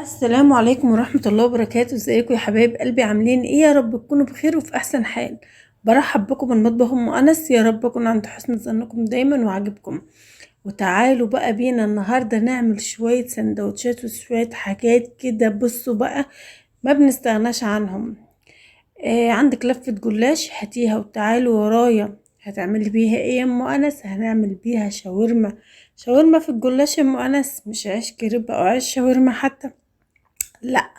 السلام عليكم ورحمة الله وبركاته. ازيكم يا حبايب قلبي؟ عاملين ايه؟ يا رب تكونوا بخير وفي احسن حال. برحب بكم من مطبخ ام انس، يا رب اكون عند حسن ظنكم دايما وعجبكم. وتعالوا بقى بينا النهاردة نعمل شوية سندوتشات وشوية حاجات كده. بصوا بقى، ما بنستغناش عنهم. عندك لفة جلاش، هاتيها وتعالوا ورايا. هتعملي بيها ايه يا ام انس؟ هنعمل بيها شاورما. شاورما في الجلاش يا ام انس، مش عيش كريب او عيش شاورما حتى، لا،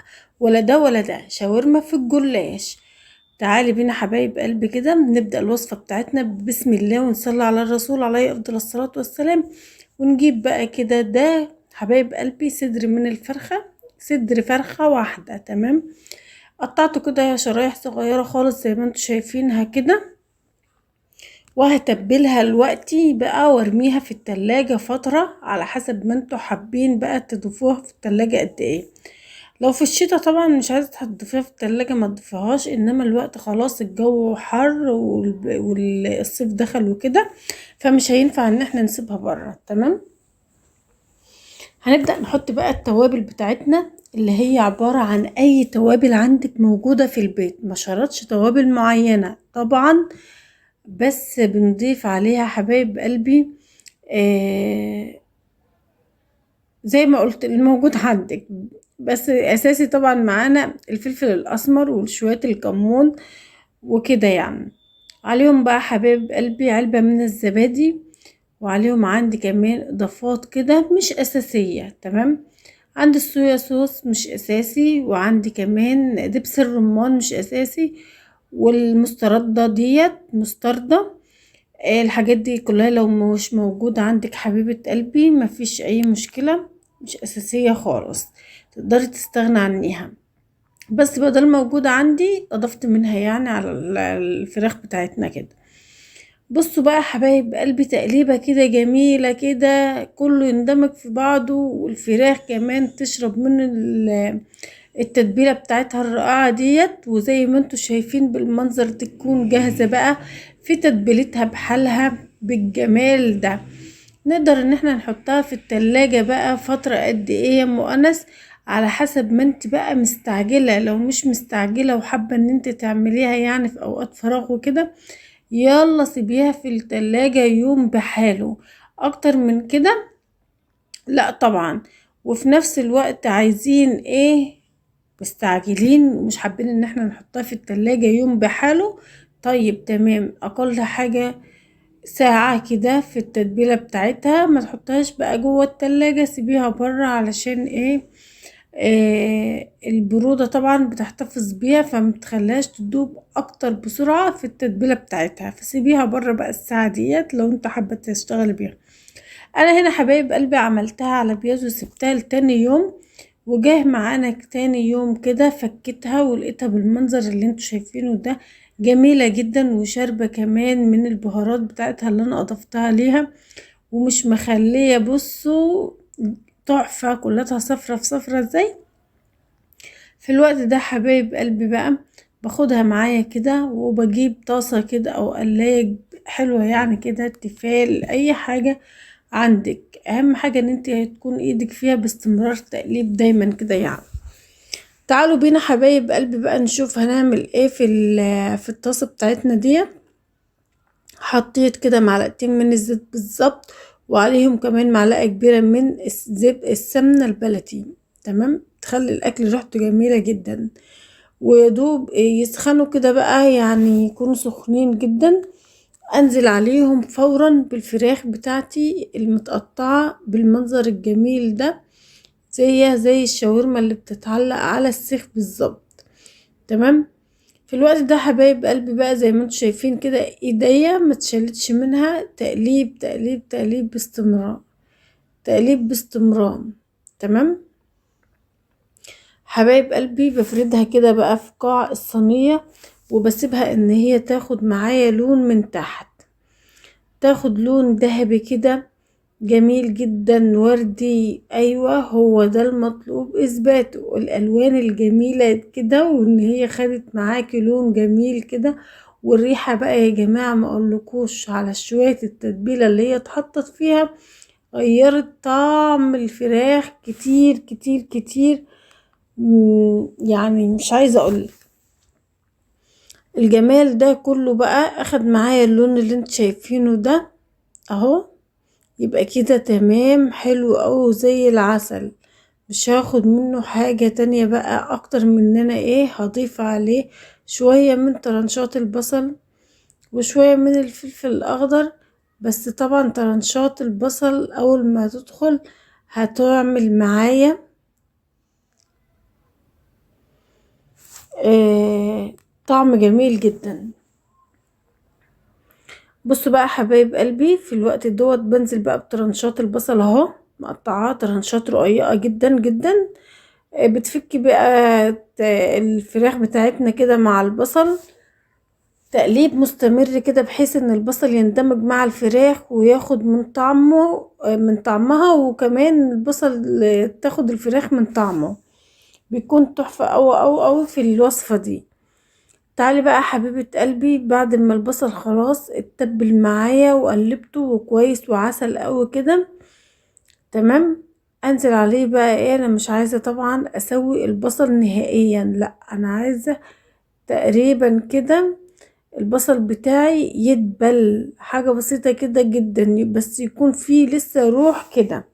ولا ده ولا ده، شاورما في الجلاش. تعالي بينا حبايب قلبي كده نبدأ الوصفة بتاعتنا بسم الله ونصلي على الرسول عليه أفضل الصلاة والسلام. ونجيب بقى كده، ده حبايب قلبي صدر من الفرخة، صدر فرخة واحدة، تمام. قطعته كده شرايح صغيرة خالص زي ما انتوا شايفينها كده. وهتبلها دلوقتي بقى وارميها في التلاجة فترة على حسب ما انتوا حابين بقى تضيفوها في التلاجة قد ايه. لو في الشتاء طبعا مش عايزة تضيفيها في التلاجة ما تضيفيهاش، انما الوقت خلاص الجو حر والصيف دخل وكده، فمش هينفع ان احنا نسيبها بره، تمام. هنبدأ نحط بقى التوابل بتاعتنا اللي هي عبارة عن اي توابل عندك موجودة في البيت، ما شرطش توابل معينة طبعا، بس بنضيف عليها حبايب قلبي آه زي ما قلت الموجود عندك. بس اساسي طبعا معانا الفلفل الاسمر وشوية الكمون وكده يعني. عليهم بقى حبايب قلبي علبة من الزبادي، وعليهم عندي كمان اضافات كده مش اساسية، تمام. عندي الصويا صوص مش اساسي، وعندي كمان دبس الرمان مش اساسي، والمستردة ديت مستردة. الحاجات دي كلها لو مش موجودة عندك حبيبة قلبي مفيش اي مشكلة، مش اساسية خالص، تقدري تستغنى عنيها. بس بدل موجودة عندي اضفت منها يعني على الفراخ بتاعتنا كده. بصوا بقى حبايب قلبي، تقليبة كده جميلة كده، كله يندمج في بعضه، والفراخ كمان تشرب من التتبيلة بتاعتها الرائعة ديت. وزي ما انتوا شايفين بالمنظر تكون جاهزة بقى في تتبيلتها بحالها بالجمال ده. نقدر ان احنا نحطها في التلاجة بقى فترة قد ايه يا ام انس؟ على حسب ما انت بقى مستعجلة. لو مش مستعجلة وحابة ان انت تعمليها يعني في اوقات فراغ وكده، يلا سيبيها في التلاجة يوم بحاله. اكتر من كده لا طبعا. وفي نفس الوقت عايزين ايه؟ مستعجلين ومش حابين ان احنا نحطها في التلاجة يوم بحاله، طيب تمام، اقل حاجة ساعة كده في التتبيلة بتاعتها. ما تحطهاش بقى جوه التلاجة، سيبيها برا علشان ايه؟ البرودة طبعا بتحتفظ بيها فمتخليهاش تدوب اكتر بسرعة في التتبيلة بتاعتها، فسيبيها برا بقى الساعة ديت لو انت حابة تشتغلي بيها. انا هنا حبايب قلبي عملتها على بياز وسبتها لتاني يوم، وجاه معانا تاني يوم كده فكتها ولقيتها بالمنظر اللي انتوا شايفينه ده، جميلة جدا وشاربة كمان من البهارات بتاعتها اللي انا اضفتها ليها، ومش مخلية بصوا تحفة، كلها صفرة في صفرة ازاي. في الوقت ده حبايب قلبي بقى باخدها معايا كده، وبجيب طاسة كده او قلاية حلوة يعني كده، تيفال اي حاجة عندك، اهم حاجة ان انت تكون ايدك فيها باستمرار تقليب دايما كده يعني. تعالوا بينا حبايب قلبي بقى نشوف هنعمل ايه في الطاسة بتاعتنا دي. حطيت كده معلقتين من الزيت بالظبط، وعليهم كمان معلقة كبيرة من السمنة البلدي، تمام، تخلي الاكل ريحته جميلة جدا. ويدوب يسخنوا كده بقى يعني يكونوا سخنين جدا، انزل عليهم فورا بالفراخ بتاعتي المتقطعة بالمنظر الجميل ده، زي الشاورما اللي بتتعلق على السيخ بالظبط، تمام. في الوقت ده حبايب قلبي بقى زي ما انتوا شايفين كده ايديا ما تشلتش منها، تقليب تقليب تقليب باستمرار، تقليب باستمرار، تمام. حبايب قلبي بفردها كده بقى في قاع الصينية، وبسيبها ان هي تاخد معايا لون من تحت، تاخد لون ذهبي كده جميل جدا وردي، ايوه هو ده المطلوب اثباته، الالوان الجميلة كده، وان هي خدت معاكي لون جميل كده. والريحة بقى يا جماعة ما اقولكوش على شوية التتبيلة اللي هي اتحطت فيها، غيرت طعم الفراخ كتير كتير كتير يعني مش عايزة اقول الجمال ده كله بقى. اخد معايا اللون اللي انت شايفينه ده اهو، يبقى كده تمام حلو اوي زي العسل. مش هاخد منه حاجة تانية بقى اكتر من ان انا هضيف عليه شوية من طرنشات البصل وشوية من الفلفل الاخضر. بس طبعا طرنشات البصل اول ما تدخل هتعمل معايا طعم جميل جدا. بصوا بقى حبايب قلبي، في الوقت دوت بنزل بقى بطرنشات البصل اهو، مقطعاه طرنشات رقيقة جدا جدا. بتفكي بقى الفراخ بتاعتنا كده مع البصل تقليب مستمر كده، بحيث ان البصل يندمج مع الفراخ وياخد من طعمه من طعمها، وكمان البصل تاخد الفراخ من طعمه. بيكون تحفة أوي في الوصفة دي. تعالي بقى حبيبة قلبي، بعد ما البصل خلاص اتبل معايا وقلبته وكويس وعسل قوي كده تمام، انزل عليه بقى انا مش عايزة طبعا اسوي البصل نهائيا، لا انا عايزة تقريبا كده البصل بتاعي يدبل حاجة بسيطة كده جدا، بس يكون فيه لسه روح كده.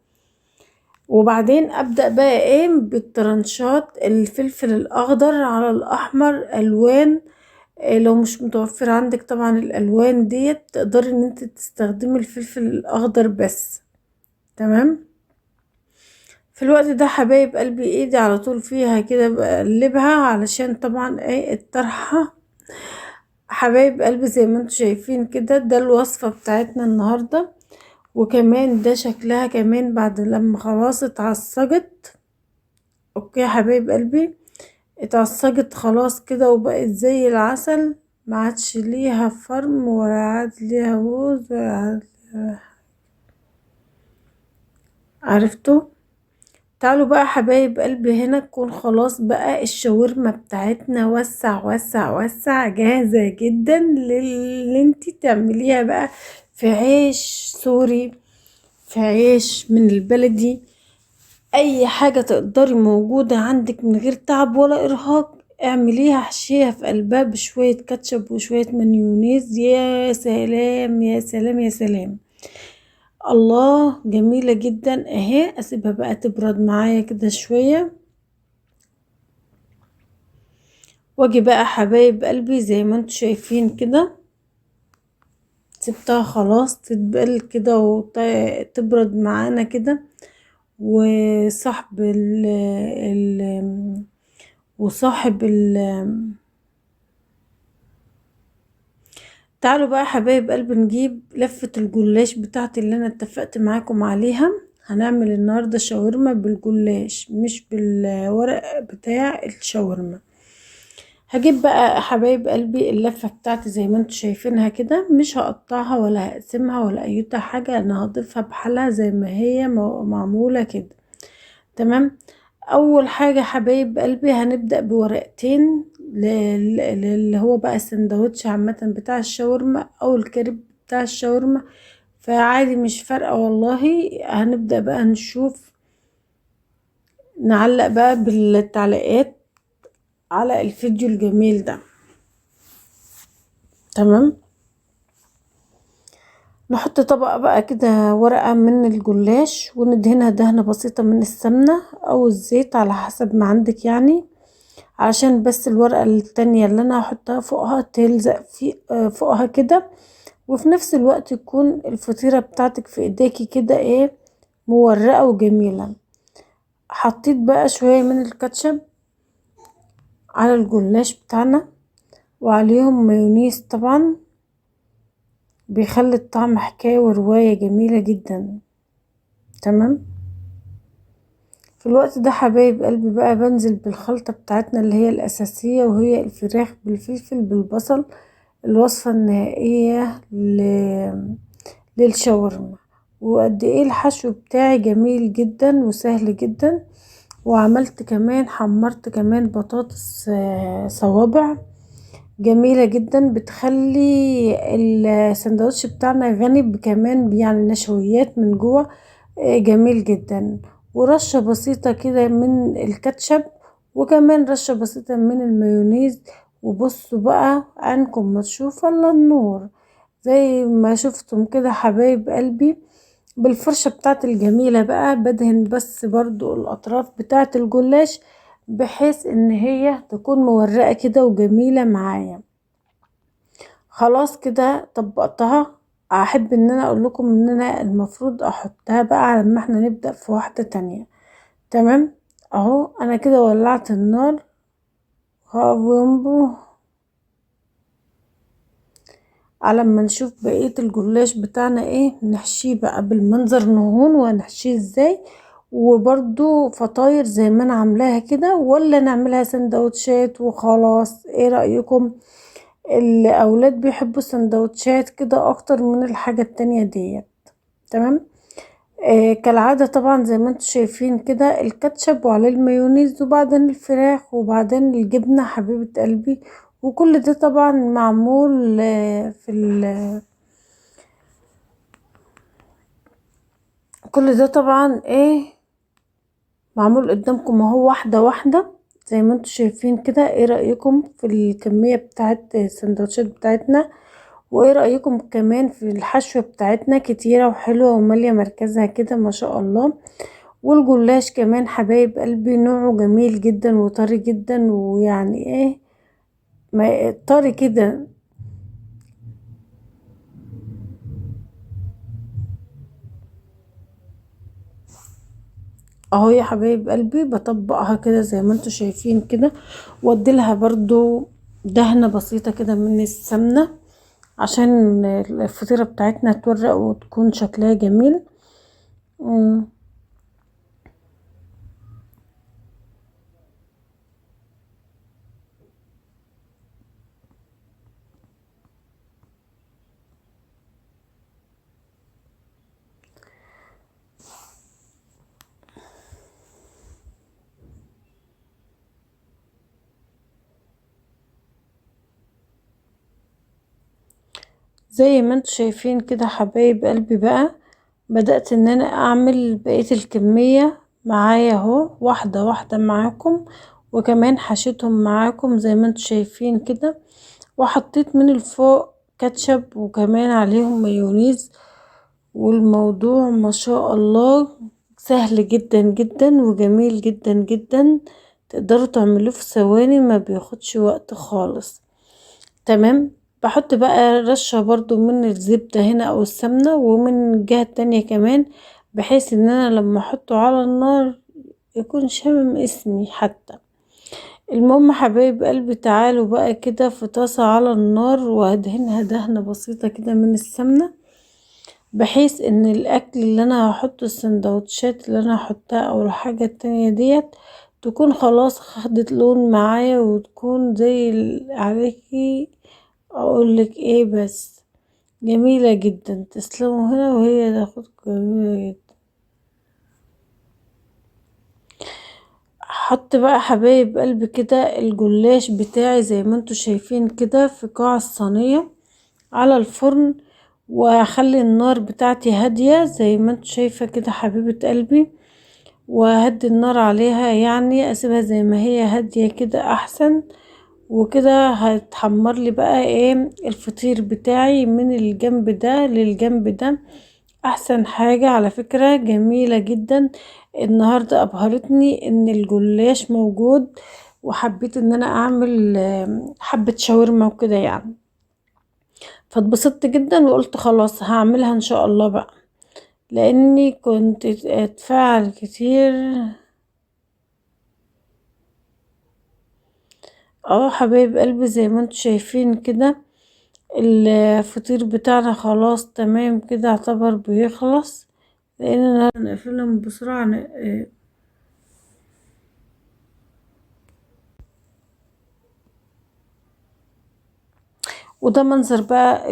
وبعدين ابدأ بقى بالترنشات الفلفل الاخضر على الاحمر الوان. لو مش متوفر عندك طبعا الالوان ديت تقدري ان انت تستخدمي الفلفل الاخضر بس. تمام. في الوقت ده حبايب قلبي ايدي على طول فيها كده بقلبها، علشان طبعا الطرحة حبايب قلبي زي ما انتم شايفين كده. ده الوصفة بتاعتنا النهاردة، وكمان ده شكلها كمان بعد لما خلاص اتعصجت. اوكي يا حبايب قلبي، اتعصجت خلاص كده وبقت زي العسل، ما عادش ليها فرم ولا عاد ليها بوز ولا عاد ليها. عرفتوا؟ تعالوا بقى حبايب قلبي، هنا تكون خلاص بقى الشاورما بتاعتنا وسع وسع وسع جاهزة جدا للي انتي تعمليها بقى في عيش سوري، في عيش من البلدي، اي حاجة تقدري موجودة عندك من غير تعب ولا ارهاق اعمليها، احشيها في قلبها بشوية كاتشب وشوية مايونيز. يا سلام يا سلام يا سلام، الله جميلة جدا اهي. اسيبها بقى تبرد معايا كده شوية، واجي بقى حبايب قلبي زي ما انتوا شايفين كده سبتها خلاص تتبل كده وتبرد معانا كده. وصاحب ال وصاحب ال تعالوا بقى حبايب قلبي نجيب لفة الجلاش بتاعتي اللي انا اتفقت معاكم عليها. هنعمل النهاردة شاورما بالجلاش مش بالورق بتاع الشاورما. هجيب بقى حبايب قلبي اللفة بتاعتي زي ما انتوا شايفينها كده، مش هقطعها ولا هقسمها ولا ايوتا حاجة، انا هضيفها بحالها زي ما هي معمولة كده. تمام. اول حاجة حبايب قلبي هنبدأ بورقتين اللي هو بقى السندوتش عامة بتاع الشاورما او الكريب بتاع الشاورما، فعادي مش فارقة والله. هنبدأ بقى نشوف نعلق بقى بالتعليقات على الفيديو الجميل ده. تمام. نحط طبقة بقى كده ورقة من الجلاش وندهنها دهنة بسيطة من السمنة او الزيت على حسب ما عندك يعني، عشان بس الورقة التانية اللي انا هحطها فوقها تلزق في فوقها كده، وفي نفس الوقت يكون الفطيرة بتاعتك في ايديكي كده مورقة وجميلة. حطيت بقى شوية من الكاتشب على الجلاش بتاعنا وعليهم مايونيز طبعا، بيخلي الطعم حكاية ورواية جميلة جدا. تمام. في الوقت ده حبايب قلبي بقى بنزل بالخلطة بتاعتنا اللي هي الأساسية، وهي الفراخ بالفلفل بالبصل، الوصفة النهائية للشاورما. وقد ايه الحشو بتاعي جميل جدا وسهل جدا. وعملت كمان حمرت كمان بطاطس صوابع جميلة جدا، بتخلي السندوتش بتاعنا غني كمان يعني نشويات من جوه جميل جدا. ورشة بسيطة كده من الكاتشب وكمان رشة بسيطة من المايونيز. وبصوا بقى عنكم ما تشوف الا النور، زي ما شفتم كده حبايب قلبي. بالفرشة بتاعت الجميلة بقى بدهن بس برضو الاطراف بتاعت الجلاش، بحيث ان هي تكون مورقة كده وجميلة معايا. خلاص كده طبقتها. احب ان انا اقول لكم ان انا المفروض احطها بقى لما احنا نبدأ في واحدة تانية. تمام. اهو انا كده ولعت النار. وانبو على ما نشوف بقية الجلاش بتاعنا ايه، نحشيه بقى بالمنظر نهون وهنحشيه ازاي. وبرضو فطاير زي ما انا عاملاها كده، ولا نعملها سندوتشات وخلاص؟ ايه رأيكم؟ الاولاد بيحبوا السندوتشات كده اكتر من الحاجة التانية ديت. تمام. كالعادة طبعا زي ما انتم شايفين كده الكاتشب وعليه المايونيز وبعدين الفراخ وبعدين الجبنة حبيبة قلبي. وكل ده طبعا معمول كل ده طبعا ايه معمول قدامكم اهو واحدة واحدة زي ما انتم شايفين كده. ايه رأيكم في الكمية بتاعت السندوتشات بتاعتنا؟ وايه رأيكم كمان في الحشوة بتاعتنا؟ كتيرة وحلوة ومالية مركزها كده ما شاء الله. والجلاش كمان حبايب قلبي نوعه جميل جدا وطري جدا، ويعني ايه ما طري كده. اهو يا حبايب قلبي بطبقها كده زي ما انتوا شايفين كده، واديلها برضو دهنة بسيطة كده من السمنة عشان الفطيرة بتاعتنا تورق وتكون شكلها جميل. مم. زي ما انتوا شايفين كده حبايب قلبي بقى، بدأت ان انا اعمل بقية الكمية معايا اهو واحدة واحدة معاكم. وكمان حشيتهم معاكم زي ما انتوا شايفين كده، وحطيت من الفوق كاتشب وكمان عليهم مايونيز. والموضوع ما شاء الله سهل جدا جدا وجميل جدا جدا. تقدروا تعملوه في ثواني، ما بياخدش وقت خالص. تمام. بحط بقى رشة برضو من الزبدة هنا او السمنة، ومن الجهة التانية كمان، بحيث ان انا لما احطه على النار يكون شامم اسمي حتى. المهم حبايب قلبي تعالوا بقى كده في طاسة على النار، وادهنها دهنة بسيطة كده من السمنة، بحيث ان الاكل اللي انا هحطه السندوتشات اللي انا هحطها او الحاجة التانية ديت تكون خلاص خدت لون معايا، وتكون زي عليكي اقولك ايه بس جميلة جدا. تسلموا هنا وهي تاخد جميلة جدا. حط بقى حبايب قلبي كده الجلاش بتاعي زي ما انتوا شايفين كده في قاع الصينية على الفرن، واخلي النار بتاعتي هادية زي ما انتوا شايفة كده حبيبة قلبي. وهدي النار عليها، يعني اسيبها زي ما هي هادية كده احسن. وكده هتحمر لي بقى ايه الفطير بتاعي من الجنب ده للجنب ده. احسن حاجة على فكرة جميلة جدا. النهاردة ابهرتني ان الجلاش موجود، وحبيت ان انا اعمل حبة شاورما وكده يعني. فاتبسطت جدا وقلت خلاص هعملها ان شاء الله بقى، لاني كنت اتفاعل كتير. اه حبايب قلبي زي ما انتوا شايفين كده الفطير بتاعنا خلاص تمام كده اعتبر بيخلص، لان انا نقفلهم بسرعة وده منظر بقى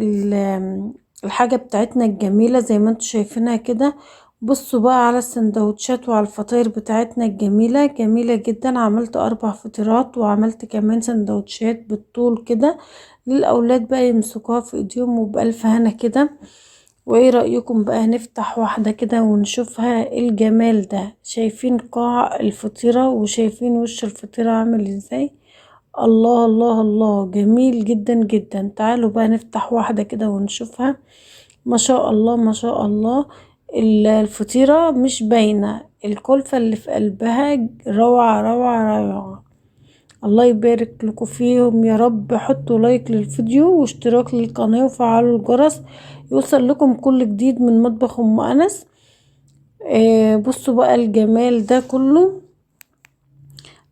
الحاجة بتاعتنا الجميلة زي ما انتوا شايفينها كده. بصوا بقى على السندوتشات وعلى الفطاير بتاعتنا الجميلة جميلة جدا. عملت 4 فطيرات، وعملت كمان سندوتشات بالطول كده للأولاد بقى يمسكوها في ايديهم وبألف هنا كده. وايه رأيكم بقى نفتح واحدة كده ونشوفها؟ إيه الجمال ده! شايفين قاع الفطيرة وشايفين وش الفطيرة عامل ازاي؟ الله الله الله، جميل جدا جدا. تعالوا بقى نفتح واحدة كده ونشوفها. ما شاء الله ما شاء الله. الفطيرة مش باينة، الكلفة اللي في قلبها روعة روعة روعة. الله يبارك لكم فيهم يا رب. حطوا لايك للفيديو واشتراك للقناة وفعلوا الجرس يوصل لكم كل جديد من مطبخ ام انس. بصوا بقى الجمال ده كله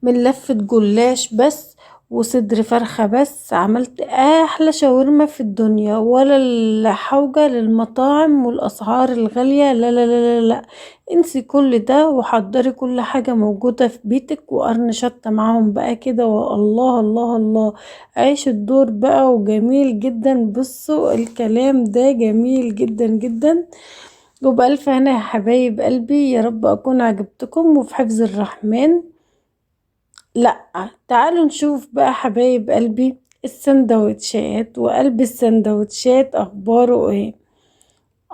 من لفة جلاش بس وصدر فرخة بس. عملت احلى شاورما في الدنيا، ولا الحوجة للمطاعم والاسعار الغالية. لا لا لا لا لا، انسي كل ده وحضري كل حاجة موجودة في بيتك وقرن شطة معاهم بقى كده. والله الله الله، عيش الدور بقى وجميل جدا. بصوا الكلام ده جميل جدا جدا. وبألف هنا يا حبايب قلبي، يا رب اكون عجبتكم وفي حفظ الرحمن. لا، تعالوا نشوف بقى حبايب قلبي السندوتشات. وقلب السندوتشات اخباره ايه؟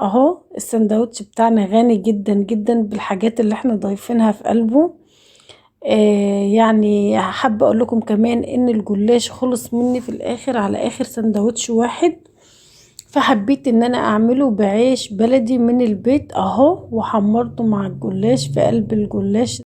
اهو السندوتش بتاعنا غني جدا جدا بالحاجات اللي احنا ضايفينها في قلبه. يعني حابة اقول لكم كمان ان الجلاش خلص مني في الاخر على اخر سندوتش واحد، فحبيت ان انا اعمله بعيش بلدي من البيت اهو، وحمرته مع الجلاش في قلب الجلاش.